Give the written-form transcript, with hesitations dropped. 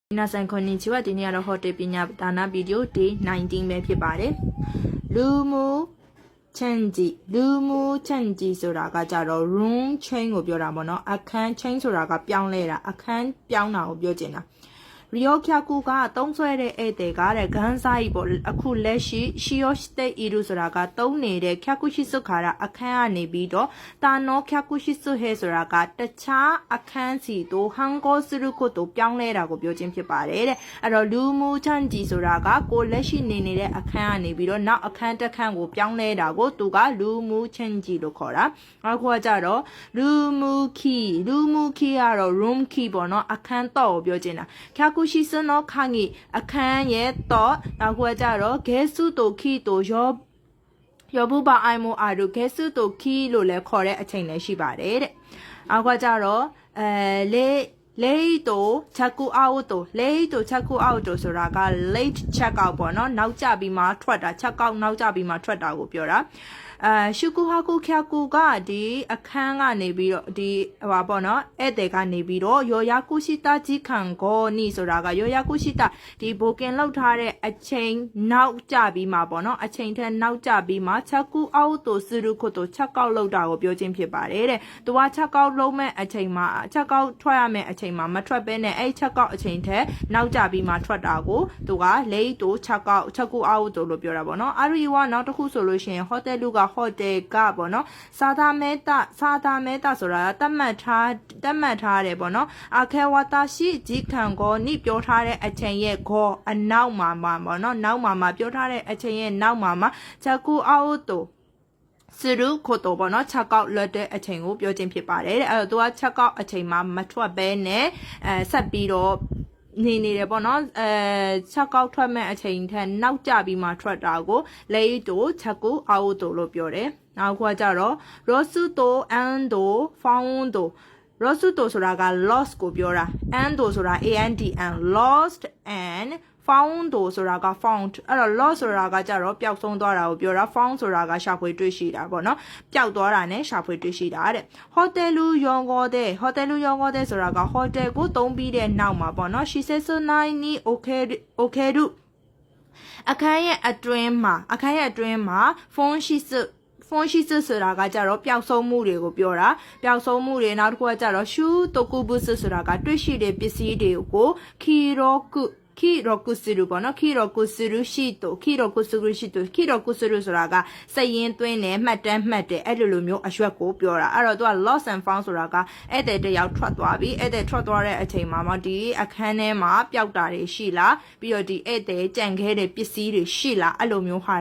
皆さんこんにちは。ဒီနေ့ကတော့ hotel ပညာဒါန video day 19ပဲဖြစ်ပါတယ်။လူမှုချန်ကြီးဆိုတာကကြတော့ room change ကိုပြောတာပေါ့နော်။အခန်း change ဆိုတာကပြောင်းလဲတာအခန်းပြောင်းတာကိုပြောချင်တာ။ရီယိုချာကူကသုံးဆွဲတဲ့ဧည့်သည်ကတဲ့ဂန်းစားကြီးပေါ့အခုလက်ရှိရှီယိုစတေအီရူဆိုတာကသုံးနေတဲ့ချာကူရှိစုခါရအခန်းကနေပြီးတော့တာနောချာကူရှိစုဟဲဆိုတာကတခြားအခန်းစီတို့ဟန်ကိုစရုကိုတို့ပြောင်းလဲတာကိုပြောခြင်းဖြစ်ပါတယ်တဲ့အဲ့တော့လူမှုချန်ကြီးဆိုတာကကိုလက်ရှိနေတဲ့အခန်းကနေပြီးတော့နောက်အခန်းတစ်ခန်းကိုပြောင်းလဲတာကိုသူကလူမှုချန်ကြီးလို့ခေါ်တာအခုကကြတော့လူမှုခီကတော့ room key ပေါ့နော်အခန်းတော့ကိုပြောခြင်းတာချာကူရှိစနောခန်းကြီးအခန်းရဲ့တော့အခုကကြတော့ဂဲစုတို့ခီတို့ရောဘူးပါအိုင်မိုအာတို့ဂဲစုတို့ခီလို့လည်းခေါ်တဲ့အချိန်လည်းရှိပါတယ်တဲ့အခုကကြတော့လေတိုချက်ကူအောက်တိုဆိုတာက late check out ပေါ့နော်နောက်ကျပြီးမှထွက်တာ check out နောက်ကျပြီးမှထွက်တာကိုပြောတာရှုကူဟာကူချာကူကဒီအခန်းကနေပြီးတော့ဒီဟိုပါပေါ့နော်ဧည့်သည်ကနေပြီးတော့ယောယာကုရှိတာကြီးခံကိုနီဆိုတာကယောယာကုရှိတာဒီဘိုကင်လောက်ထားတဲ့အချိန်နောက်ကျပြီးမှပေါ့နော်အချိန်ထက်နောက်ကျပြီးမှချက်ကူအောက်တိုစရုခုတိုချက်ကောက်လောက်တာကိုပြောခြင်းဖြစ်ပါတယ်တဲ့သူကချက်ကောက်လုံးမဲ့အချိန်မှာချက်ကောက်ထွက်ရမယ့်အချိန်မှာမထွက်ဘဲနဲ့အဲ့ချက်ကောက်အချိန်ထက်နောက်ကျပြီးမှထွက်တာကိုသူကလိတ်တိုချက်ကူအောက်တိုလို့ပြောတာပေါ့နော်အာရီဝါနောက်တစ်ခုဆိုလို့ရှိရင်ဟိုတယ်လူကဟိုတယ်ကပေါ့နော်စာသားမဲတာဆိုတာတတ်မှတ်ထားတယ်ပေါ့နော်အခဲဝတာရှိဂျီခံကိုနိပြောထားတဲ့အချိန်ရဲ့ခေါ်အနောက်မှာပေါ့နော်နောက်မှာပြောထားတဲ့အချိန်ရဲ့နောက်မှာချက်ကူအောက်တိုစရုခိုတိုပေါ့နော်ချက်ကောက်လွတ်တဲ့အချိန်ကိုပြောခြင်းဖြစ်ပါတယ်တဲ့အဲ့တော့သူကချက်ကောက်အချိန်မှာမထွက်ဘဲနဲ့ဆက်ပြီးတော့နေတယ်ပေါ့နော်ချက်ကောက်ထွက်မဲ့အချိန်ထက်နောက်ကျပြီးမှထွက်တာကိုလေတိုချက်ကူအောက်တိုလို့ပြောတယ်နောက်ခွာကြတော့ရောစုတိုအန်တိုဖောင်းတိုရောစုတိုဆိုတာက lost ကိုပြောတာအန်တိုဆိုတာ ANDN lost and found ဆိုတာက found အဲ့တော့ lost ဆိုတာကကြတော့ပျောက်ဆုံးသွားတာကိုပြောတာ found ဆိုတာကရှာဖွေတွေ့ရှိတာပေါ့နော်ပျောက်သွားတာနဲ့ရှာဖွေတွေ့ရှိတာတဲ့ hotel လူရောငေါ်တဲ့ဆိုတာက hotel ကိုသုံးပြီးတဲ့နောက်မှာပေါ့နော် she said so nice ni okay တို့အခန်းရဲ့အတွင်းမှာဖုန်းရှိဆိုတာကကြတော့ပျောက်ဆုံးမှုတွေကိုပြောတာပျောက်ဆုံးမှုတွေနောက်တစ်ခုကကြတော့ရှူတိုကူဘူစဆိုတာကတွေ့ရှိတဲ့ပစ္စည်းတွေကိုခီရိုကုစရုပေါ့နော်ခီရိုကုစရုဆိုတာကစက်ရင်သွင်းတယ်မှတ်တမ်းမှတ်တယ်အဲ့လိုမျိုးအရွက်ကိုပြောတာအဲ့တော့သူက lost and found ဆိုတာကဧည့်သည်တယောက်ထွက်သွားပြီဧည့်သည်ထွက်သွားတဲ့အချိန်မှာဒီအခန်းထဲမှာပျောက်တာတွေရှိလားပြီးတော့ဒီဧည့်သည်ကြံခဲ့တဲ့ပစ္စည်းတွေရှိလားအဲ့လိုမျိုးဟာ